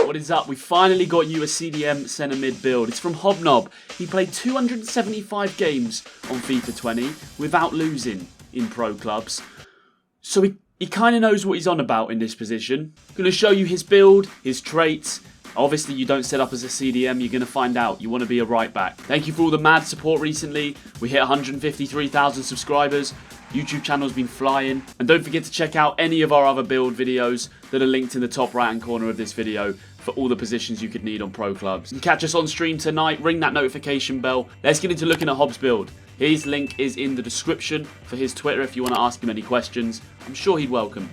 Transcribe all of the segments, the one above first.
what is up? We finally got you a CDM centre mid build. It's from Hobnob. He played 275 games on FIFA 20 without losing in pro clubs. So he kind of knows what he's on about in this position. I'm going to show you his build, his traits. Obviously, you don't set up as a CDM. You're going to find out. You want to be a right back. Thank you for all the mad support recently. We hit 153,000 subscribers. YouTube channel's been flying. And don't forget to check out any of our other build videos that are linked in the top right hand corner of this video for all the positions you could need on pro clubs. You can catch us on stream tonight. Ring that notification bell. Let's get into looking at Hobbs' build. His link is in the description for his Twitter if you want to ask him any questions. I'm sure he'd welcome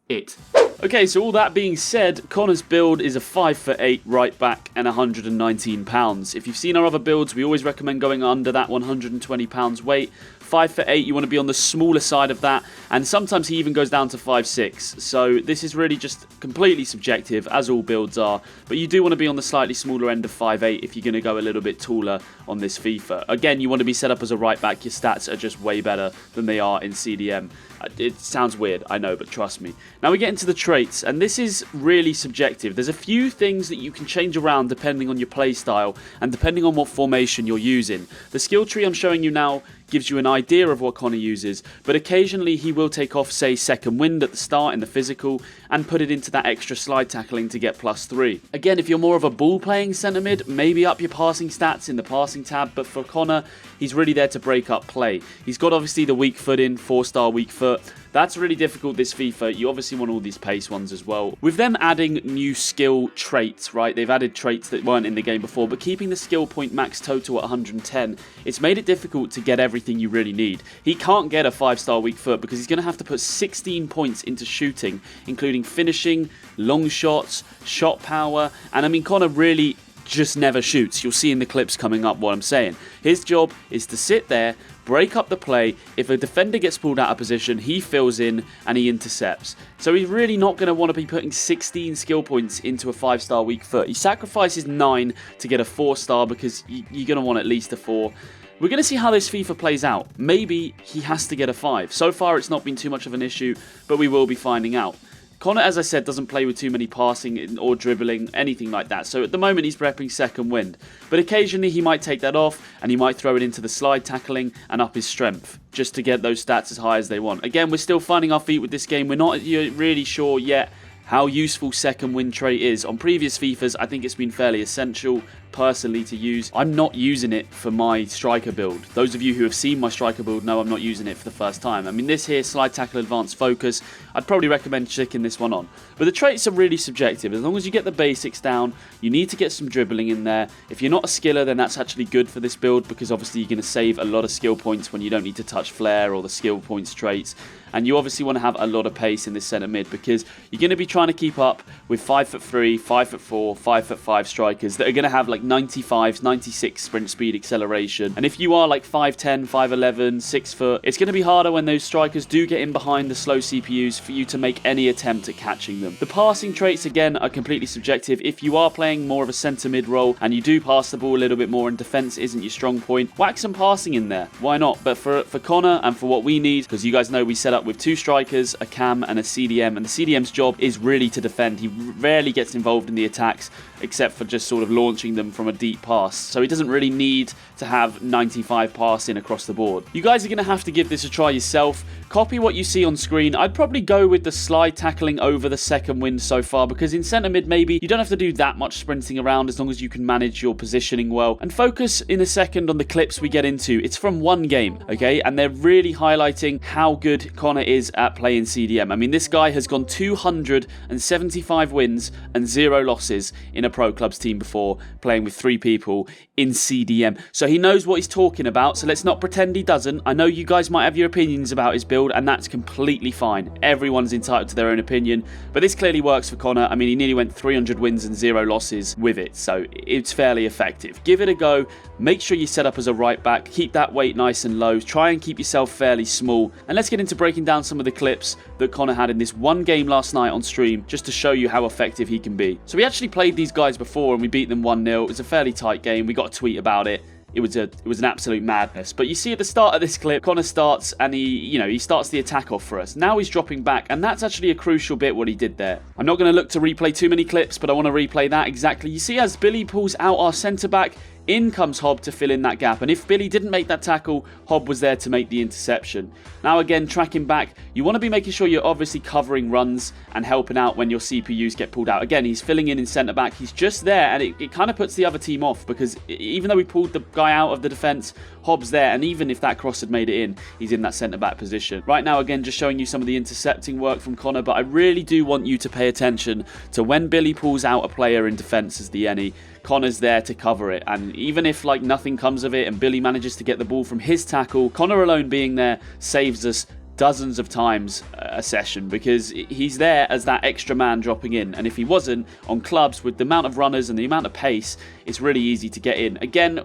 it. Okay, so all that being said, Connor's build is a 5'8" right back and £119. If you've seen our other builds, we always recommend going under that £120 weight. 5'8", you want to be on the smaller side of that, and sometimes he even goes down to 5'6". So this is really just completely subjective, as all builds are, but you do want to be on the slightly smaller end of 5'8" if you're going to go a little bit taller on this FIFA. Again, you want to be set up as a right back. Your stats are just way better than they are in CDM. It sounds weird, I know, but trust me. Now we get into the traits, and this is really subjective. There's a few things that you can change around depending on your play style and depending on what formation you're using. The skill tree I'm showing you now gives you an idea of what Connor uses, but occasionally he will take off, say, second wind at the start in the physical and put it into that extra slide tackling to get +3. Again, if you're more of a ball playing centre mid, maybe up your passing stats in the passing tab, but for Connor, he's really there to break up play. He's got obviously the weak foot in, 4-star weak foot. That's really difficult this FIFA. You obviously want all these pace ones as well. With them adding new skill traits, right? They've added traits that weren't in the game before, but keeping the skill point max total at 110, it's made it difficult to get everything you really need. He can't get a 5-star weak foot because he's going to have to put 16 points into shooting, including finishing, long shots, shot power, and I mean, Connor really just never shoots. You'll see in the clips coming up what I'm saying. His job is to sit there, break up the play. If a defender gets pulled out of position, he fills in and he intercepts. So he's really not going to want to be putting 16 skill points into a 5-star weak foot. He sacrifices 9 to get a 4-star because you're going to want at least a 4. We're going to see how this FIFA plays out. Maybe he has to get a 5. So far, it's not been too much of an issue, but we will be finding out. Connor, as I said, doesn't play with too many passing or dribbling, anything like that. So at the moment, he's prepping second wind. But occasionally, he might take that off and he might throw it into the slide tackling and up his strength just to get those stats as high as they want. Again, we're still finding our feet with this game. We're not really sure yet how useful second wind trait is. On previous FIFAs, I think it's been fairly essential personally to use. I'm not using it for my striker build. Those of you who have seen my striker build know I'm not using it for the first time. I mean, this here, slide tackle advanced focus, I'd probably recommend checking this one on. But the traits are really subjective. As long as you get the basics down, you need to get some dribbling in there. If you're not a skiller, then that's actually good for this build because obviously you're going to save a lot of skill points when you don't need to touch flair or the skill points traits. And you obviously want to have a lot of pace in this centre mid because you're going to be trying to keep up with 5'3", 5'4", 5'5" strikers that are going to have like 95, 96 sprint speed acceleration. And if you are like 5'10", 5'11", 6 foot, it's going to be harder when those strikers do get in behind the slow CPUs for you to make any attempt at catching them. The passing traits, again, are completely subjective. If you are playing more of a centre mid role and you do pass the ball a little bit more and defence isn't your strong point, whack some passing in there. Why not? But for Connor and for what we need, because you guys know we set up with 2 strikers, a cam and a CDM, and the CDM's job is really to defend. He rarely gets involved in the attacks except for just sort of launching them from a deep pass. So he doesn't really need to have 95 passing across the board. You guys are going to have to give this a try yourself. Copy what you see on screen. I'd probably go with the slide tackling over the second wind so far because in centre mid maybe you don't have to do that much sprinting around as long as you can manage your positioning well. And focus in a second on the clips we get into. It's from one game, okay? And they're really highlighting how good Connor is at playing CDM. I mean, this guy has gone 275 wins and 0 losses in a pro clubs team before, playing with 3 people in CDM. So he knows what he's talking about, so let's not pretend he doesn't. I know you guys might have your opinions about his build, and that's completely fine. Everyone's entitled to their own opinion, but this clearly works for Connor. I mean, he nearly went 300 wins and 0 losses with it, so it's fairly effective. Give it a go. Make sure you set up as a right back. Keep that weight nice and low. Try and keep yourself fairly small. And let's get into breaking down some of the clips that Connor had in this one game last night on stream, just to show you how effective he can be. So we actually played these guys before and we beat them 1-0. It was a fairly tight game. We got a tweet about it. it was an absolute madness. But you see at the start of this clip, Connor starts and he starts the attack off for us. Now he's dropping back, and that's actually a crucial bit what he did there. I'm not going to look to replay too many clips, but I want to replay that exactly. You see as Billy pulls out our centre back, in comes Hobb to fill in that gap, and if Billy didn't make that tackle, Hobb was there to make the interception. Now again, tracking back, you want to be making sure you're obviously covering runs and helping out when your CPUs get pulled out. Again, he's filling in centre back, he's just there, and it kind of puts the other team off, because even though we pulled the guy out of the defence, Hobb's there, and even if that cross had made it in, he's in that centre back position. Right now, again, just showing you some of the intercepting work from Connor, but I really do want you to pay attention to when Billy pulls out a player in defence as the any, Connor's there to cover it, and even if like nothing comes of it and Billy manages to get the ball from his tackle, Connor alone being there saves us dozens of times a session, because he's there as that extra man dropping in, and if he wasn't, on clubs with the amount of runners and the amount of pace, it's really easy to get in. Again,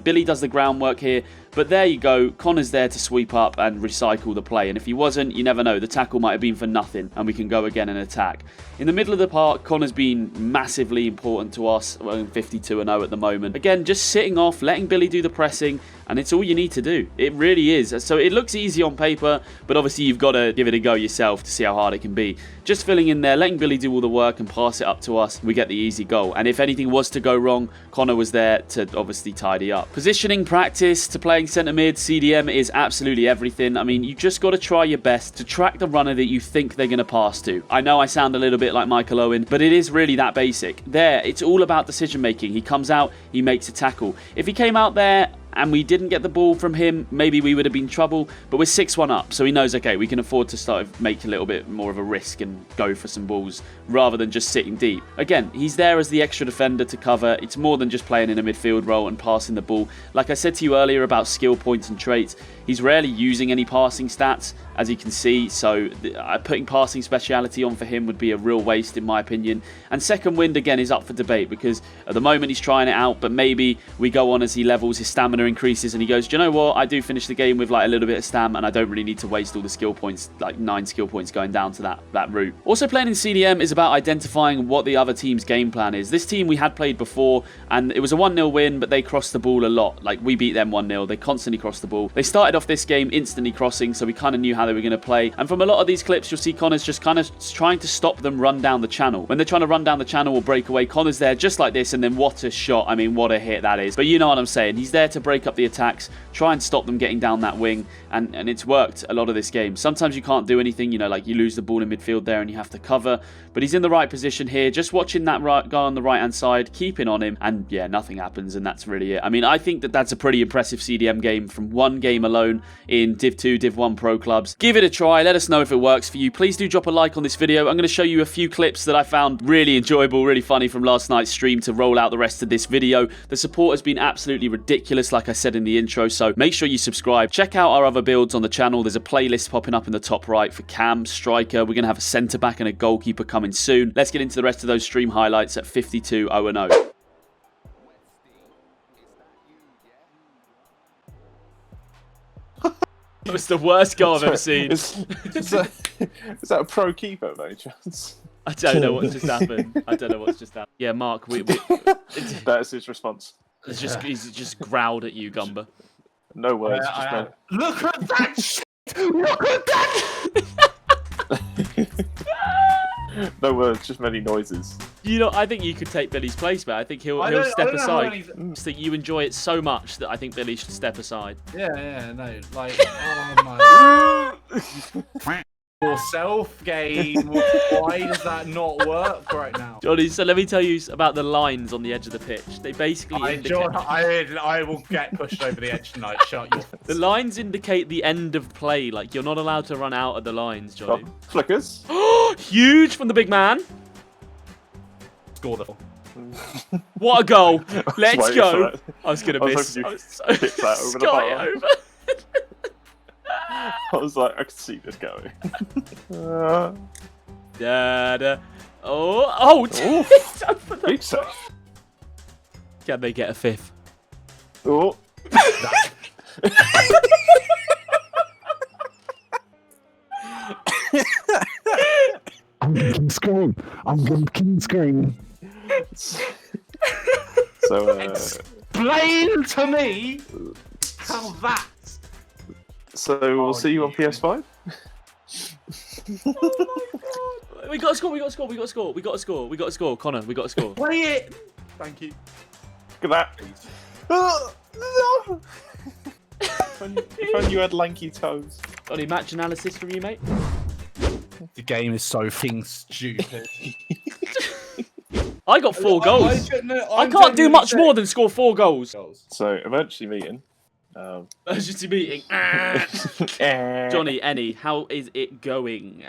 Billy does the groundwork here, but there you go, Connor's there to sweep up and recycle the play, and if he wasn't, you never know, the tackle might have been for nothing and we can go again and attack. In the middle of the park, Connor's been massively important to us. We're 52-0 at the moment. Again, just sitting off, letting Billy do the pressing, and it's all you need to do. It really is. So it looks easy on paper, but obviously you've got to give it a go yourself to see how hard it can be. Just filling in there, letting Billy do all the work and pass it up to us, we get the easy goal. And if anything was to go wrong, Connor was there to obviously tidy up. Positioning practice to playing centre mid, CDM is absolutely everything. I mean, you just got to try your best to track the runner that you think they're going to pass to. I know I sound a little bit like Michael Owen, but it is really that basic. There, it's all about decision making. He comes out, he makes a tackle. If he came out there and we didn't get the ball from him, maybe we would have been in trouble, but we're 6-1 up, so he knows, okay, we can afford to start make a little bit more of a risk and go for some balls rather than just sitting deep. Again, he's there as the extra defender to cover. It's more than just playing in a midfield role and passing the ball. Like I said to you earlier about skill points and traits, he's rarely using any passing stats, as you can see, so putting passing speciality on for him would be a real waste in my opinion. And second wind, again, is up for debate, because at the moment he's trying it out, but maybe we go on as he levels, his stamina increases, and he goes, do you know what, I do finish the game with like a little bit of stam, and I don't really need to waste all the skill points, like 9 skill points going down to that route. Also, playing in CDM is about identifying what the other team's game plan is. This team we had played before, and it was a 1-0 win, but they crossed the ball a lot. Like, we beat them 1-0, they constantly crossed the ball. They started off this game instantly crossing, so we kind of knew how they were going to play. And from a lot of these clips, you'll see Connor's just kind of trying to stop them run down the channel. When they're trying to run down the channel or break away, Connor's there just like this, and then what a shot. I mean, what a hit that is. But you know what I'm saying. He's there to break up the attacks, try and stop them getting down that wing, and it's worked a lot of this game. Sometimes you can't do anything, like you lose the ball in midfield there and you have to cover, but he's in the right position here, just watching that guy on the right hand side, keeping on him, and yeah, nothing happens, and that's really it. I mean, I think that's a pretty impressive CDM game from one game alone in Div 2, Div 1 Pro clubs. Give it a try, let us know if it works for you. Please do drop a like on this video. I'm going to show you a few clips that I found really enjoyable, really funny from last night's stream to roll out the rest of this video. The support has been absolutely ridiculous, like I said in the intro, so make sure you subscribe. Check out our other builds on the channel. There's a playlist popping up in the top right for cam, striker. We're going to have a centre back and a goalkeeper coming soon. Let's get into the rest of those stream highlights at 52-0-0. It was the worst goal I've ever seen. Is that a pro keeper, by any chance? I don't know what's just happened. I don't know what's just happened. Yeah, Mark, That's his response. He's just growled at you, Gumba. No words. Look at that shit! Look at that! No words, just many noises. I think you could take Billy's place, man. I think he'll step aside. I think you enjoy it so much that I think Billy should step aside. Yeah, no, like, oh my. Yourself game. Why does that not work right now? Johnny, so let me tell you about the lines on the edge of the pitch. They basically I will get pushed over the edge tonight. Shut your face. The lines indicate the end of play. Like, you're not allowed to run out of the lines, Johnny. Oh, flickers. Huge from the big man. Score the. What a goal. Let's go. I was going to miss. I was hoping you'd that over the bar. Over. I was like, I could see this going. Oh, big save. Can they get a fifth? Oh. I'm going to scream. I'm going to scream. So, Explain to me how that. So we'll see you on PS5. We got a score. We got a score. We got a score. We got a score. We got a score. Connor, we got a score. Play it. Thank you. Look at that. No. If only you had lanky toes. Got any match analysis from you, mate? The game is so stupid. I got 4 goals. I I'm can't do much genuinely more than score 4 goals. So emergency meeting. Emergency meeting. Johnny, Any, how is it going?